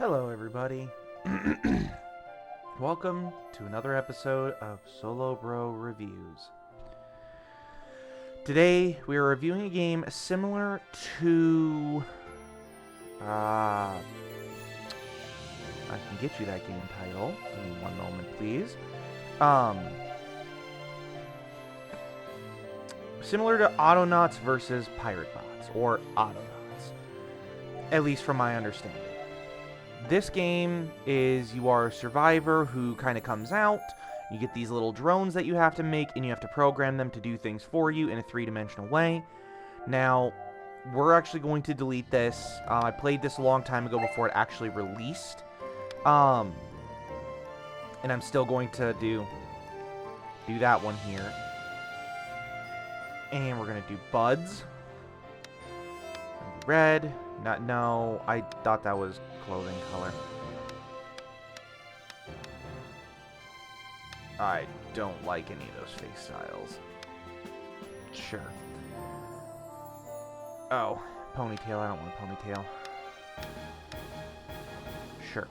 Hello, everybody. Welcome to another episode of Solo Bro Reviews. Today, we are reviewing a game similar to... I can get you that game title. Give me one moment, please. Similar to Autonauts versus Pirate Bots, or Autonauts. At least from my understanding. This game is you are a survivor who kind of comes out. You get these little drones that you have to make, and you have to program them to do things for you in a three-dimensional way. Now, we're actually going to delete this. I played this a long time ago before it actually released. And I'm still going to do that one here. And we're going to do buds. Red. No, I thought that was clothing color. I don't like any of those face styles. Sure. Oh, ponytail. I don't want a ponytail. Sure.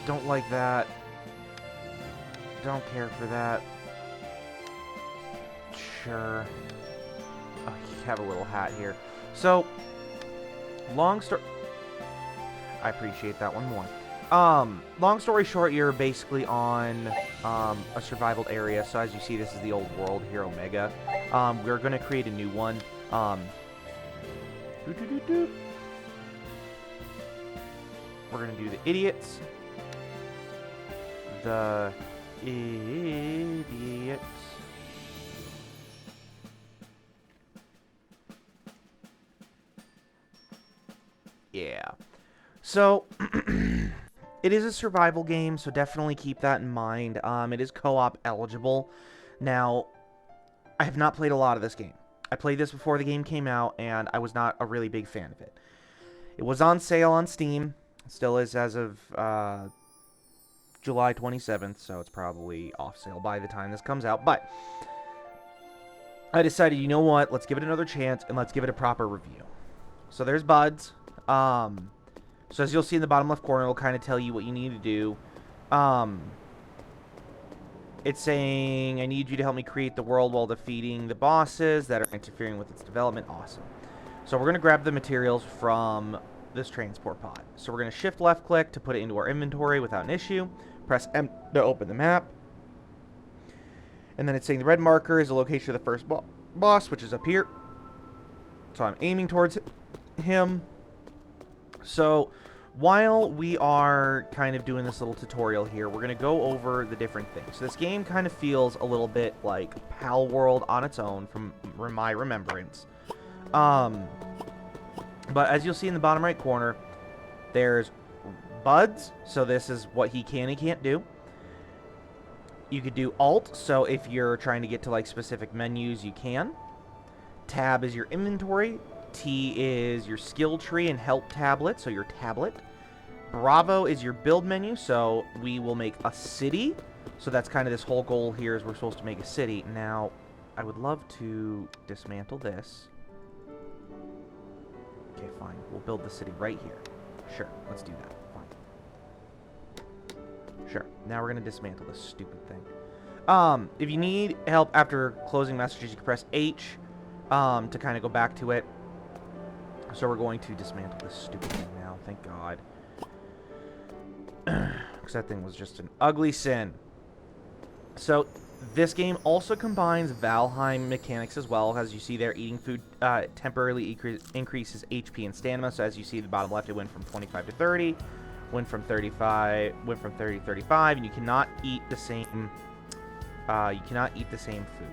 Don't like that. Don't care for that. Sure. Oh, you have a little hat here. So, long story... I appreciate that one more. Long story short, you're basically on a survival area. So as you see, this is the old world here, Omega. We're going to create a new one. We're going to do the idiots. The idiots. Yeah. So, it is a survival game, so definitely keep that in mind. It is co-op eligible. Now, I have not played a lot of this game. I played this before the game came out, and I was not a really big fan of it. It was on sale on Steam. Still is as of July 27th, so it's probably off sale by the time this comes out. But I decided, you know what? Let's give it another chance, and let's give it a proper review. So there's buds. So as you'll see in the bottom left corner, it'll kind of tell you what you need to do. It's saying, I need you to help me create the world while defeating the bosses that are interfering with its development. Awesome. So we're going to grab the materials from this transport pod. So we're going to shift left click to put it into our inventory without an issue. Press M to open the map. And then it's saying the red marker is the location of the first boss, which is up here. So I'm aiming towards him. So, while we are kind of doing this little tutorial here, we're going to go over the different things. So this game kind of feels a little bit like Pal World on its own, from my remembrance. But as you'll see in the bottom right corner, there's buds. So this is what he can and can't do. You could do Alt, so if you're trying to get to like specific menus, you can. Tab is your inventory. T is your skill tree and help tablet, so your tablet. Bravo is your build menu, so we will make a city. So that's kind of this whole goal here, is we're supposed to make a city. Now, I would love to dismantle this. Okay, fine. We'll build the city right here. Sure, let's do that. Fine. Sure. Now we're going to dismantle this stupid thing. If you need help after closing messages, you can press H to kind of go back to it. So we're going to dismantle this stupid thing now, thank God. Because that thing was just an ugly sin. So, this game also combines Valheim mechanics as well. As you see there, eating food temporarily increases HP and stamina. So as you see at the bottom left, it went from 25 to 30. Went from 30 to 35, and you cannot eat the same food.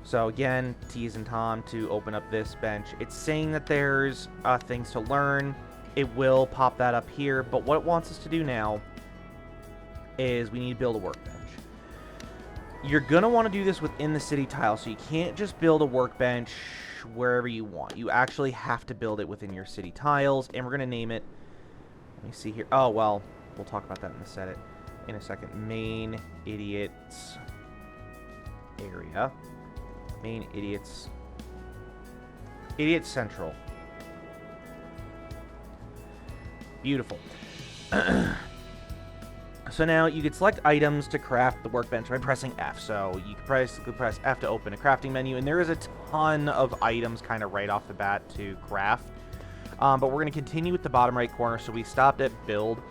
So again, T is in Tom to open up this bench. It's saying that there's things to learn. It will pop that up here. But what it wants us to do now is we need to build a workbench. You're going to want to do this within the city tile. So you can't just build a workbench wherever you want. You actually have to build it within your city tiles. And we're going to name it. Let me see here. Oh, well, we'll talk about that in a second. Main idiots area. Main idiots. Idiot Central. Beautiful. So now you can select items to craft the workbench by pressing F. So you can basically press F to open a crafting menu, and there is a ton of items kind of right off the bat to craft. But we're going to continue with the bottom right corner. So we stopped at build.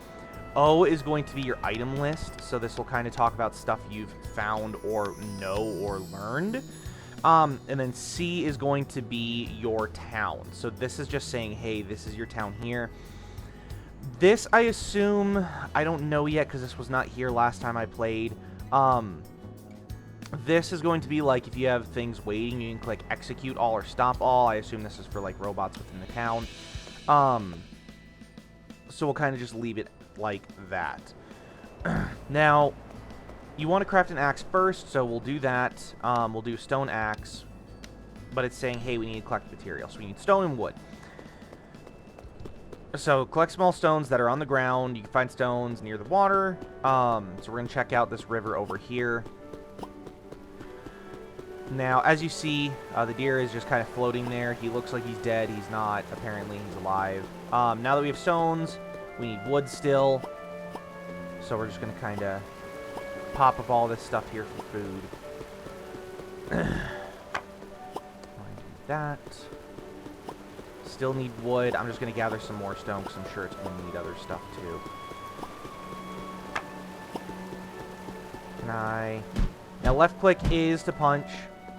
O is going to be your item list. So this will kind of talk about stuff you've found or know or learned. And then C is going to be your town. So this is just saying, hey, this is your town here. This, I assume, I don't know yet because this was not here last time I played. This is going to be like if you have things waiting, you can click execute all or stop all. I assume this is for like robots within the town. So we'll kind of just leave it like that. Now, you want to craft an axe first, so we'll do that. We'll do stone axe, but it's saying, hey, we need to collect materials. So we need stone and wood. So collect small stones that are on the ground. You can find stones near the water. So we're going to check out this river over here. Now, as you see, the deer is just kind of floating there. He looks like he's dead. He's not. Apparently, he's alive. Now that we have stones, we need wood still. So we're just going to kind of pop up all this stuff here for food. Do that. Still need wood. I'm just going to gather some more stone because I'm sure it's going to need other stuff too. Now left click is to punch.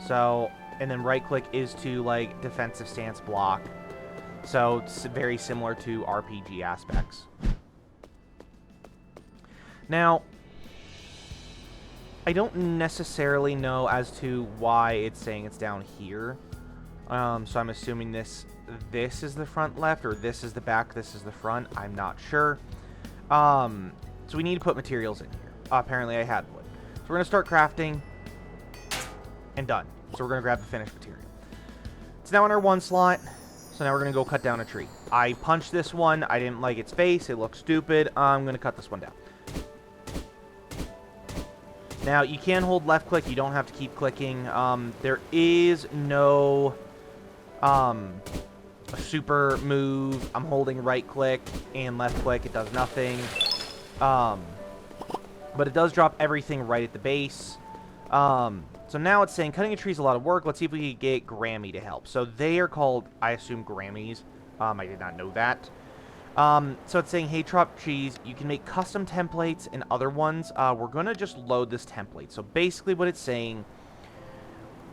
So, and then right click is to like defensive stance block. So it's very similar to RPG aspects. Now, I don't necessarily know as to why it's saying it's down here. So I'm assuming this is the front left, or this is the back, this is the front. I'm not sure. So we need to put materials in here. Apparently I had wood. So we're going to start crafting. And done. So we're going to grab the finished material. It's now in our 1 slot. So now we're going to go cut down a tree. I punched this one. I didn't like its face. It looks stupid. I'm going to cut this one down. Now, you can hold left click. You don't have to keep clicking. There is no super move. I'm holding right click and left click. It does nothing. But it does drop everything right at the base. So now it's saying cutting a tree is a lot of work. Let's see if we can get Grammi to help. So they are called, I assume, Grammis. I did not know that. So it's saying, hey, chop trees. You can make custom templates and other ones. We're going to just load this template. So basically what it's saying,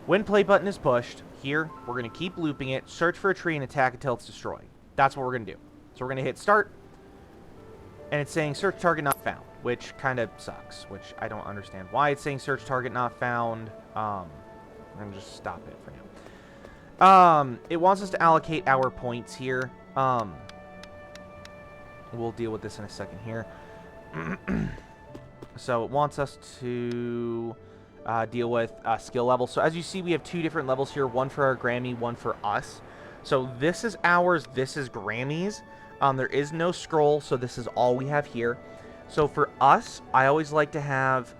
when play button is pushed, here, we're going to keep looping it, search for a tree, and attack until it's destroyed. That's what we're going to do. So we're going to hit start. And it's saying search target not found, which kind of sucks, which I don't understand why it's saying search target not found. I'm going to just stop it for now. It wants us to allocate our points here. We'll deal with this in a second here. So it wants us to deal with skill level. So as you see, we have 2 different levels here, one for our Grammi, one for us. So this is ours, this is Grammi's. There is no scroll, so this is all we have here. So for us, I always like to have,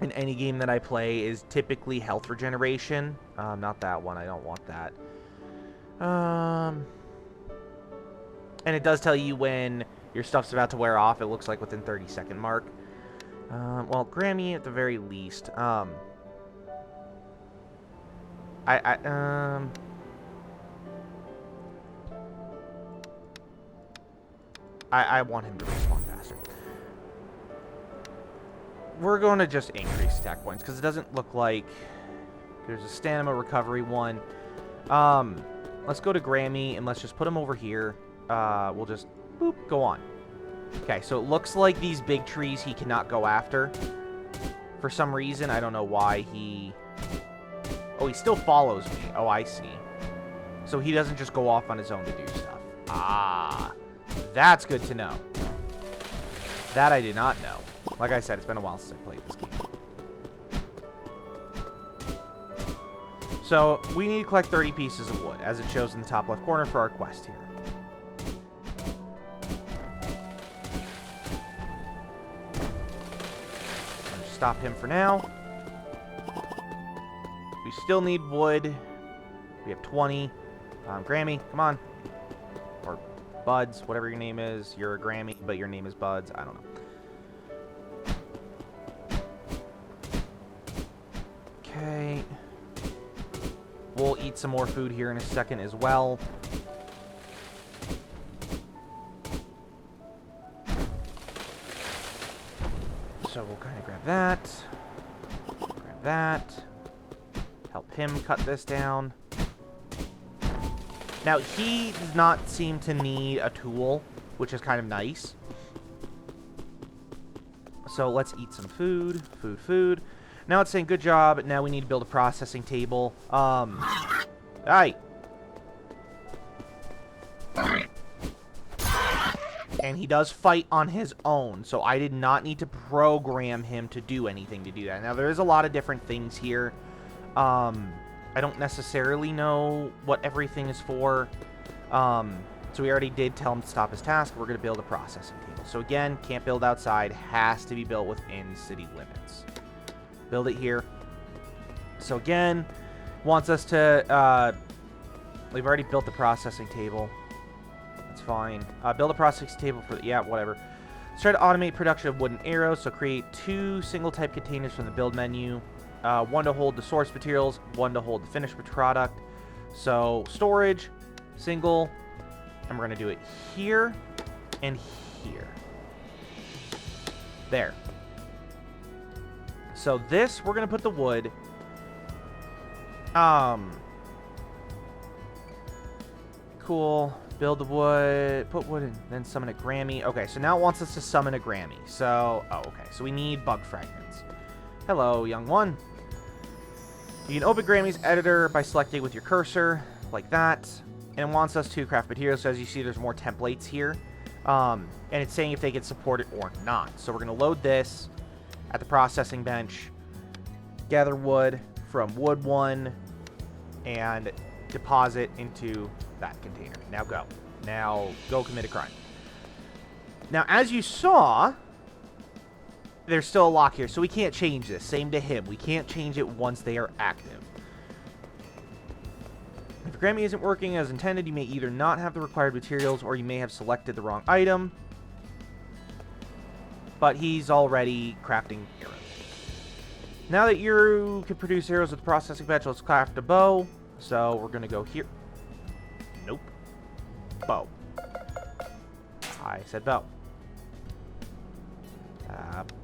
in any game that I play, is typically health regeneration. Not that one, I don't want that. And it does tell you when your stuff's about to wear off. It looks like within 30-second mark. Well, Grammi at the very least. I want him to respawn faster. We're going to just increase attack points because it doesn't look like there's a stamina recovery one. Let's go to Grammi and let's just put him over here. We'll just boop, go on. Okay, so it looks like these big trees he cannot go after. For some reason, I don't know why he... Oh, he still follows me. Oh, I see. So he doesn't just go off on his own to do stuff. Ah, that's good to know. That I did not know. Like I said, it's been a while since I played this game. So, we need to collect 30 pieces of wood, as it shows in the top left corner for our quest here. Stop him for now. We still need wood. We have 20. Grammi, come on. Or Buds, whatever your name is. You're a Grammy, but your name is Buds. I don't know. Okay. We'll eat some more food here in a second as well. So we'll kind of grab that. Grab that. Help him cut this down. Now, he does not seem to need a tool, which is kind of nice. So let's eat some food. Food. Now it's saying, good job. Now we need to build a processing table. Aye. And he does fight on his own, so I did not need to program him to do anything to do that. Now, there is a lot of different things here. I don't necessarily know what everything is for. So we already did tell him to stop his task. We're going to build a processing table. So again, can't build outside. Has to be built within city limits. Build it here. So again, wants us to... we've already built the processing table. That's fine. Build a processing table for... Yeah, whatever. Start to automate production of wooden arrows. So create 2 single-type containers from the build menu. 1 to hold the source materials. 1 to hold the finished product. So storage, single... And we're going to do it here and here. There. So this, we're going to put the wood. Cool. Build the wood. Put wood in. Then summon a Grammi. Okay, so now it wants us to summon a Grammi. So, oh, okay. So we need bug fragments. Hello, young one. You can open Grammi's editor by selecting with your cursor, like that. And it wants us to craft materials. So as you see, there's more templates here. And it's saying if they can support it or not. So we're going to load this at the processing bench. Gather wood from wood 1. And deposit into that container. Now go. Now go commit a crime. Now, as you saw, there's still a lock here. So we can't change this. Same to him. We can't change it once they are active. If Grammi isn't working as intended, you may either not have the required materials or you may have selected the wrong item. But he's already crafting arrows. Now that you can produce arrows with the processing bench, let's craft a bow. So we're going to go here. Nope. Bow. I said bow.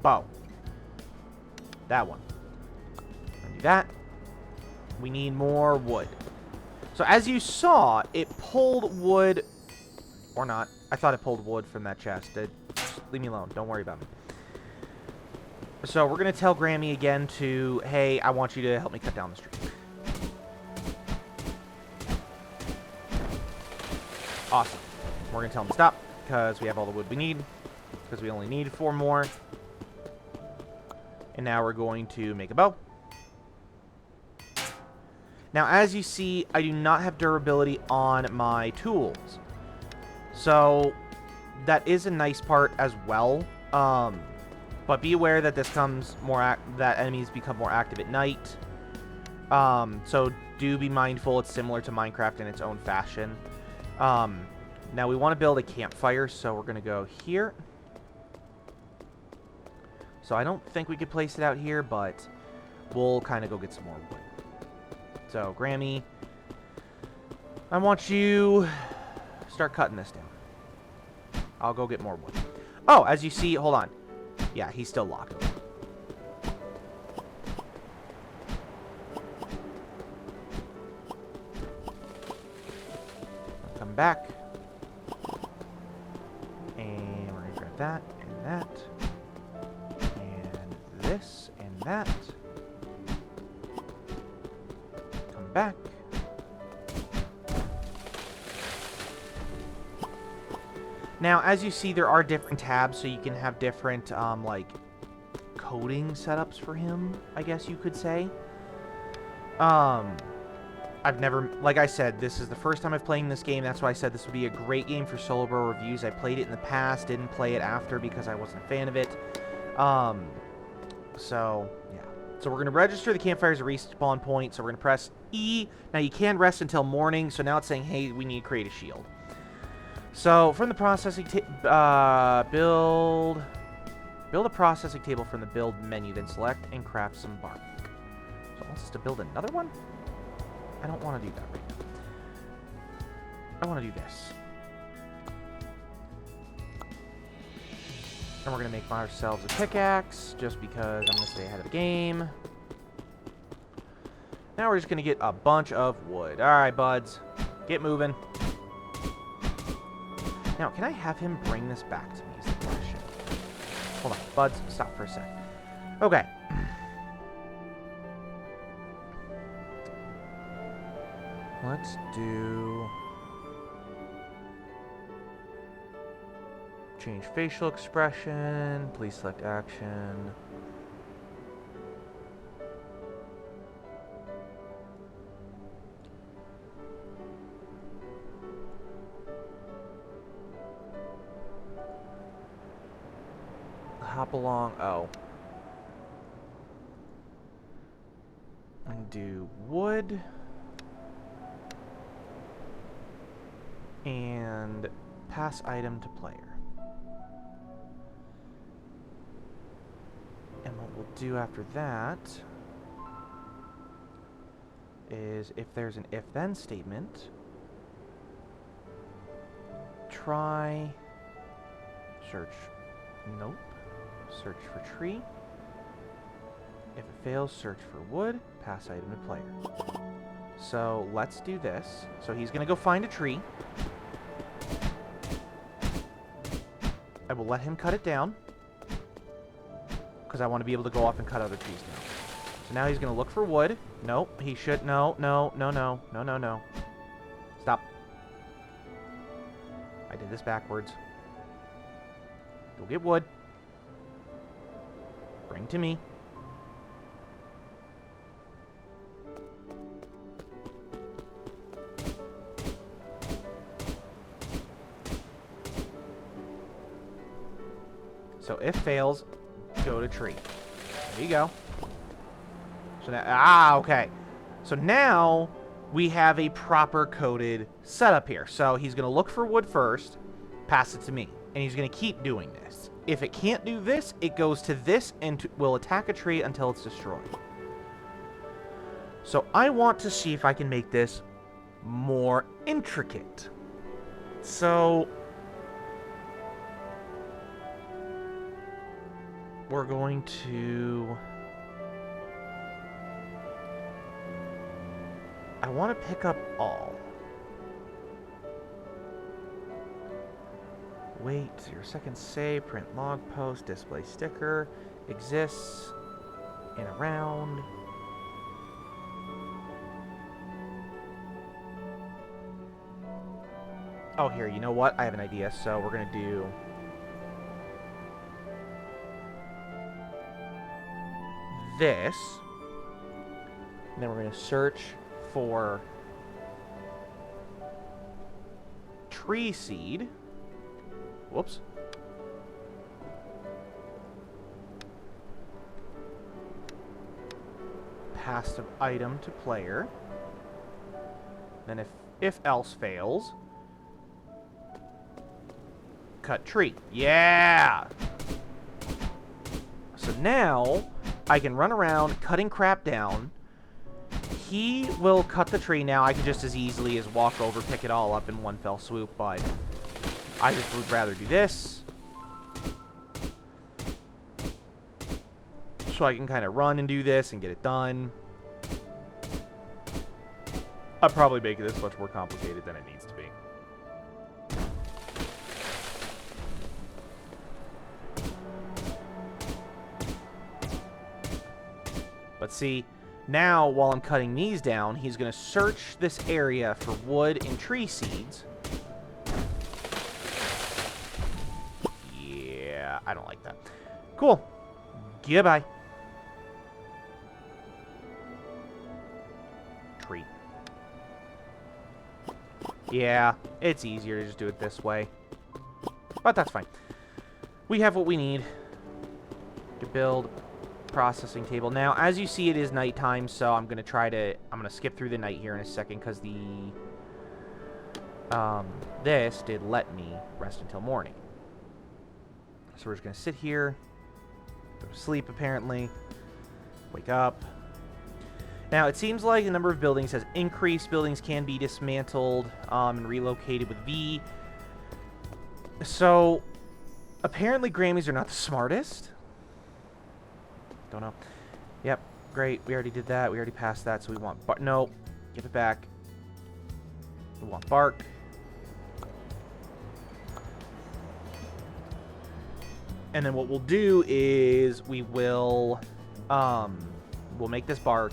Bow. That one. Do that. We need more wood. So as you saw, it pulled wood, or not. I thought it pulled wood from that chest. Just leave me alone. Don't worry about me. So we're going to tell Grammi again to, hey, I want you to help me cut down the tree. Awesome. We're going to tell him to stop, because we have all the wood we need, because we only need 4 more. And now we're going to make a bow. Now, as you see, I do not have durability on my tools. So, that is a nice part as well. But be aware that this comes more that enemies become more active at night. So, do be mindful. It's similar to Minecraft in its own fashion. Now, we want to build a campfire, so we're going to go here. So, I don't think we could place it out here, but we'll kind of go get some more wood. So, Grammi, I want you to start cutting this down. I'll go get more wood. Oh, as you see, hold on. Yeah, he's still locked. I'll come back. And we're going to grab that and that. And this and that. Back. Now, as you see, there are different tabs, so you can have different, like, coding setups for him, I guess you could say. I've never, like I said, this is the first time I've played this game. That's why I said this would be a great game for solo bro reviews. I played it in the past, didn't play it after because I wasn't a fan of it. So, yeah. So we're going to register the campfire as a respawn point. So we're going to press E. Now you can rest until morning. So now it's saying, hey, we need to create a shield. So from the processing build a processing table from the build menu, then select and craft some bark. So it wants us to build another one? I don't want to do that right now. I want to do this. And we're going to make ourselves a pickaxe, just because I'm going to stay ahead of the game. Now we're just going to get a bunch of wood. Alright, buds. Get moving. Now, can I have him bring this back to me is the question. Hold on. Buds, stop for a sec. Okay. Let's do... change facial expression. Please select action. Hop along. Oh. And do wood. And pass item to player. And what we'll do after that is if there's an if-then statement, try search. Nope. Search for tree. If it fails, search for wood. Pass item to player. So let's do this. So he's going to go find a tree. I will let him cut it down, because I want to be able to go off and cut other trees now. So now he's going to look for wood. Nope, he should... No. Stop. I did this backwards. Go get wood. Bring to me. So if fails, go to tree. There you go. So now, okay. So now we have a proper coded setup here. So he's going to look for wood first, pass it to me, and he's going to keep doing this. If it can't do this, it goes to this and will attack a tree until it's destroyed. So I want to see if I can make this more intricate. So we're going to... I want to pick up all. Wait, 0 seconds save, print log post, display sticker, exists, in around. Oh, here, you know what? I have an idea, so we're going to do... this, and then we're going to search for tree seed. Whoops. Pass the item to player. Then if else fails, cut tree. Yeah! So now I can run around cutting crap down. He will cut the tree now. I can just as easily as walk over, pick it all up in one fell swoop, but I just would rather do this. So I can kind of run and do this and get it done. I'll probably make this much more complicated than it needs to be. But see, now while I'm cutting these down, he's going to search this area for wood and tree seeds. Yeah, I don't like that. Cool. Goodbye. Tree. Yeah, it's easier to just do it this way. But that's fine. We have what we need to build processing table. Now, as you see, it is nighttime, so I'm going to skip through the night here in a second, because this did let me rest until morning. So we're just going to sit here, go to sleep apparently, wake up. Now, it seems like the number of buildings has increased. Buildings can be dismantled and relocated with V. So, apparently Grammis are not the smartest. Don't know. Yep, great. We already did that. We already passed that, so we want... Nope. Give it back. We want bark. And then what we'll do is we will... we'll make this bark.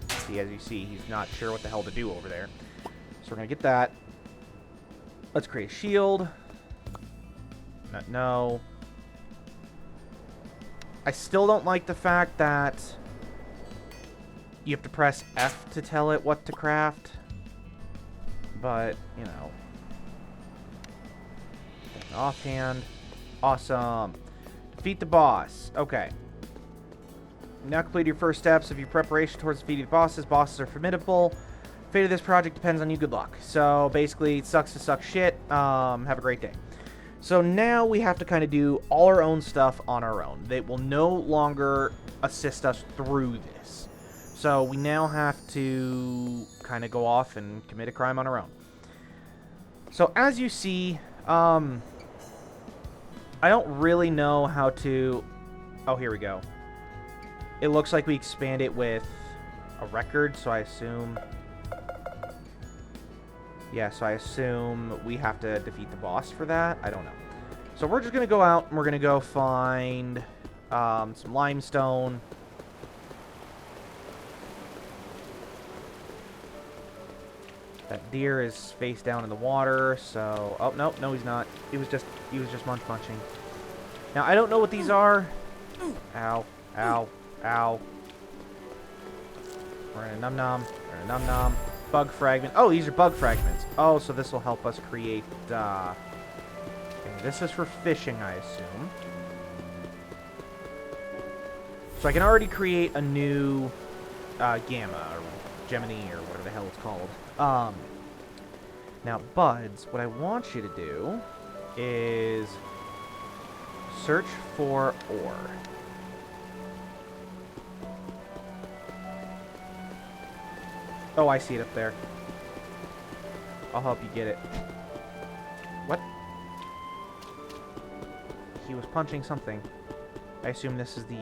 See, as you see, he's not sure what the hell to do over there. So we're going to get that. Let's create a shield. No. I still don't like the fact that you have to press F to tell it what to craft. But, you know. Offhand. Awesome. Defeat the boss. Okay. Now complete your first steps of your preparation towards defeating the bosses. Bosses are formidable. Fate of this project depends on you. Good luck. So basically, it sucks to suck shit. Have a great day. So now we have to kind of do all our own stuff on our own. They will no longer assist us through this. So we now have to kind of go off and commit a crime on our own. So as you see, I don't really know how to... Oh, here we go. It looks like we expand it with a record, so I assume... Yeah, so I assume we have to defeat the boss for that. I don't know. So we're just going to go out and we're going to go find some limestone. That deer is face down in the water, so... Oh, no, he's not. He was just munching. Now, I don't know what these are. Ow, ow, ow. We're in a num-num. We're in a num-num. Bug fragment. Oh, these are bug fragments. Oh, so this will help us create, okay, this is for fishing, I assume. So I can already create a new, Gamma, or Gemini, or whatever the hell it's called. Now, Buds, what I want you to do is search for ore. Oh, I see it up there. I'll help you get it. What? He was punching something. I assume this is the...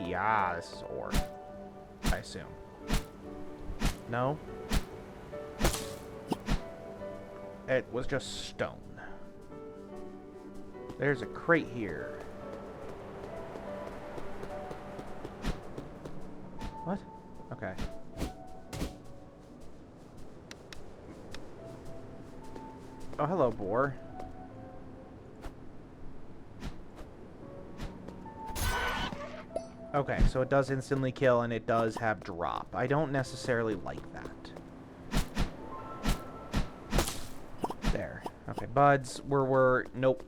this is ore. I assume. No? It was just stone. There's a crate here. What? Okay. Oh, hello, boar. Okay, so it does instantly kill, and it does have drop. I don't necessarily like that. There. Okay, buds. Nope.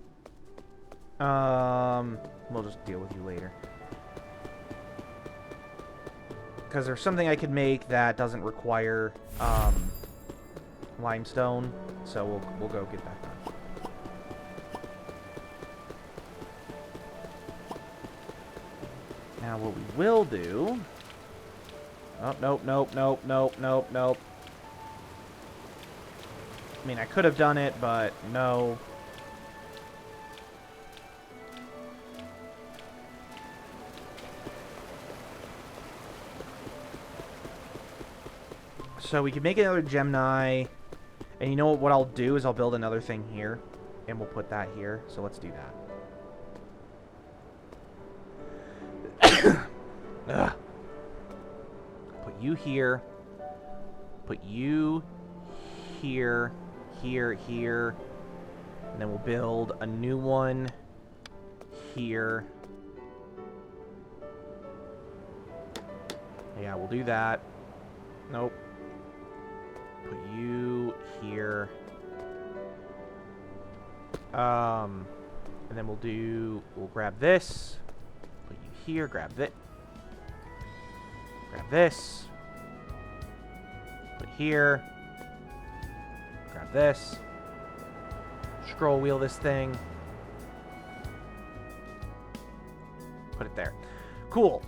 We'll just deal with you later. Because there's something I could make that doesn't require, limestone, so we'll go get that done. Now what we will do... Oh, nope. I mean, I could have done it, but no. So we can make another Gemini. And you know what I'll do is I'll build another thing here. And we'll put that here. So let's do that. Ugh. Put you here. Put you here. Here. And then we'll build a new one here. Yeah, we'll do that. Nope. Put you here. And then we'll grab this. Put you here, grab this. Grab this. Put here. Grab this. Scroll wheel this thing. Put it there. Cool.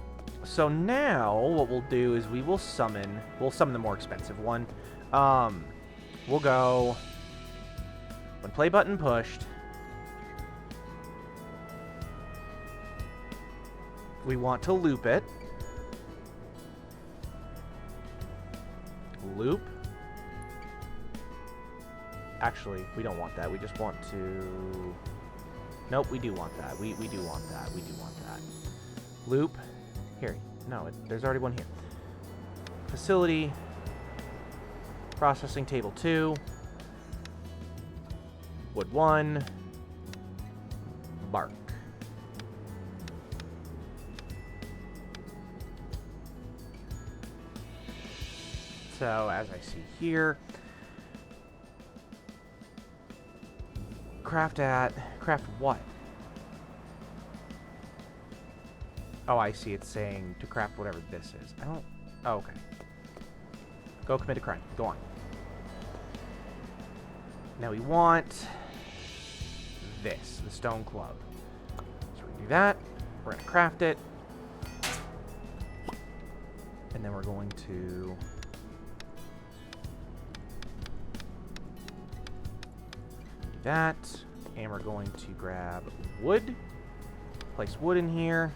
So now what we'll do is we'll summon the more expensive one. We'll go when play button pushed. We want to loop it. Loop. Actually, we don't want that. We just want to... Nope, we do want that. We do want that. We do want that. Loop. Here. No, there's already one here. Facility. Processing table 2. Wood 1. Bark. So, as I see here, craft what? Oh, I see. It's saying to craft whatever this is. I don't... Oh, okay. Go commit a crime. Go on. Now we want this, the stone club. So we're going to do that. We're going to craft it. And then we're going to... that, and we're going to grab wood, place wood in here.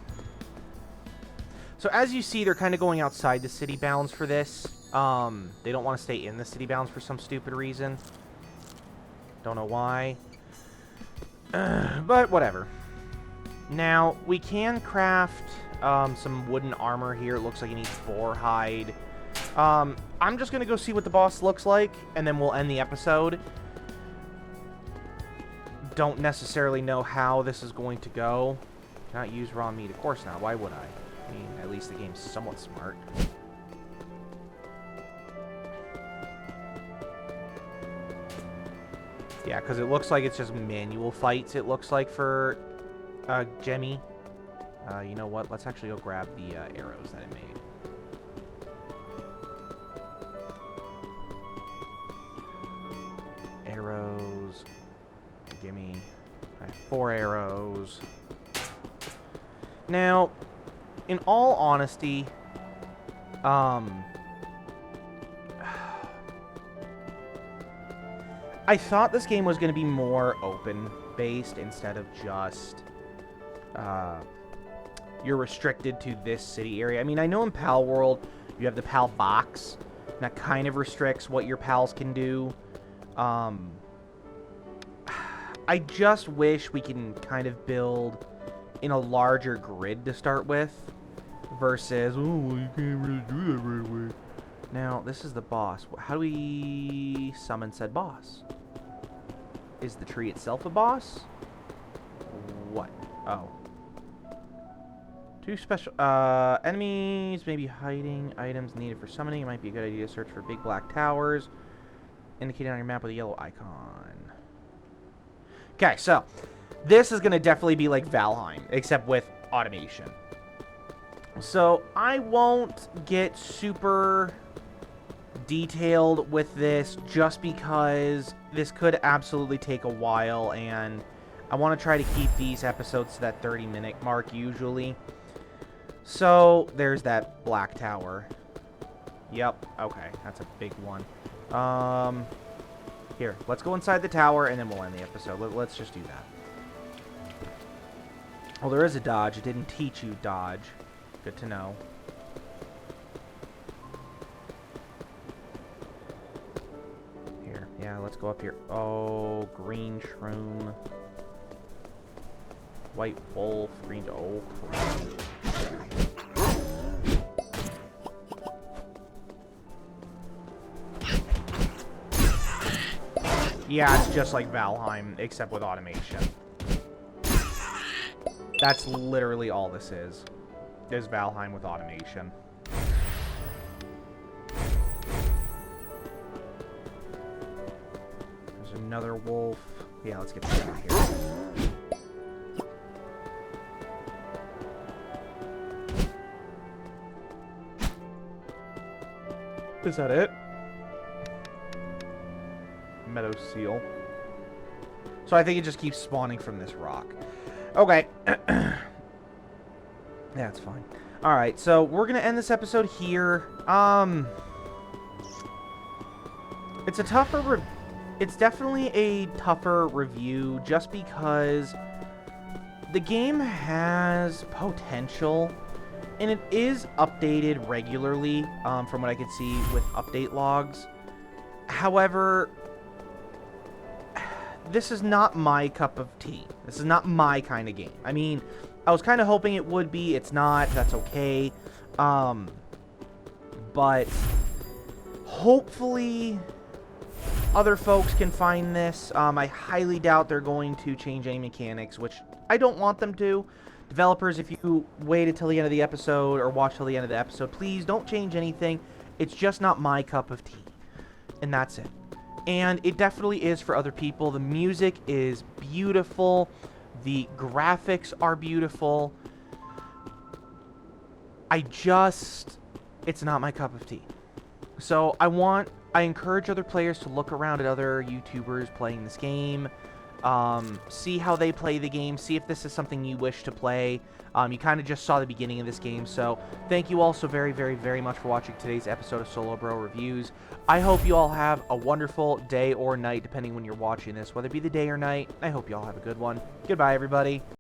So as you see, they're kind of going outside the city bounds for this. They don't want to stay in the city bounds for some stupid reason. Don't know why. But whatever. Now, we can craft some wooden armor here. It looks like it needs 4 hide. I'm just going to go see what the boss looks like, and then we'll end the episode. Don't necessarily know how this is going to go. Cannot use raw meat. Of course not. Why would I? I mean, at least the game's somewhat smart. Yeah, because it looks like it's just manual fights, it looks like, for Grammi. You know what? Let's actually go grab the arrows that it made. Arrows. Gimme. I have 4 arrows. Now, in all honesty, I thought this game was going to be more open-based instead of just, you're restricted to this city area. I mean, I know in Pal World, you have the Pal Box, and that kind of restricts what your pals can do. I just wish we can kind of build in a larger grid to start with, versus, oh, well, you can't really do that right away. Now, this is the boss. How do we summon said boss? Is the tree itself a boss? What? Oh. 2 special... enemies may be hiding items needed for summoning. It might be a good idea to search for big black towers indicated on your map with a yellow icon. Okay, so this is going to definitely be like Valheim, except with automation. So I won't get super detailed with this just because this could absolutely take a while, and I want to try to keep these episodes to that 30-minute mark usually. So there's that black tower. Yep, okay, that's a big one. Here, let's go inside the tower, and then we'll end the episode. Let's just do that. Well, there is a dodge. It didn't teach you dodge. Good to know. Here, yeah, let's go up here. Oh, green shroom. White wolf, green... Oh, crap. Yeah, it's just like Valheim, except with automation. That's literally all this is. There's Valheim with automation. There's another wolf. Yeah, let's get this out of here. Is that it? meadow seal. So I think it just keeps spawning from this rock. Okay. That's fine. Alright, so we're going to end this episode here. It's a tougher... It's definitely a tougher review just because the game has potential and it is updated regularly from what I could see with update logs. However, this is not my cup of tea. This is not my kind of game. I mean, I was kind of hoping it would be. It's not. That's okay. But hopefully other folks can find this. I highly doubt they're going to change any mechanics, which I don't want them to. Developers, if you waited till the end of the episode or watched till the end of the episode, please don't change anything. It's just not my cup of tea. And that's it. And it definitely is for other people. The music is beautiful. The graphics are beautiful. It's not my cup of tea. So I encourage other players to look around at other YouTubers playing this game. See how they play the game. See if this is something you wish to play. You kind of just saw the beginning of this game. So thank you all so very, very, very much for watching today's episode of Solo Bro Reviews. I hope you all have a wonderful day or night, depending when you're watching this. Whether it be the day or night, I hope you all have a good one. Goodbye, everybody.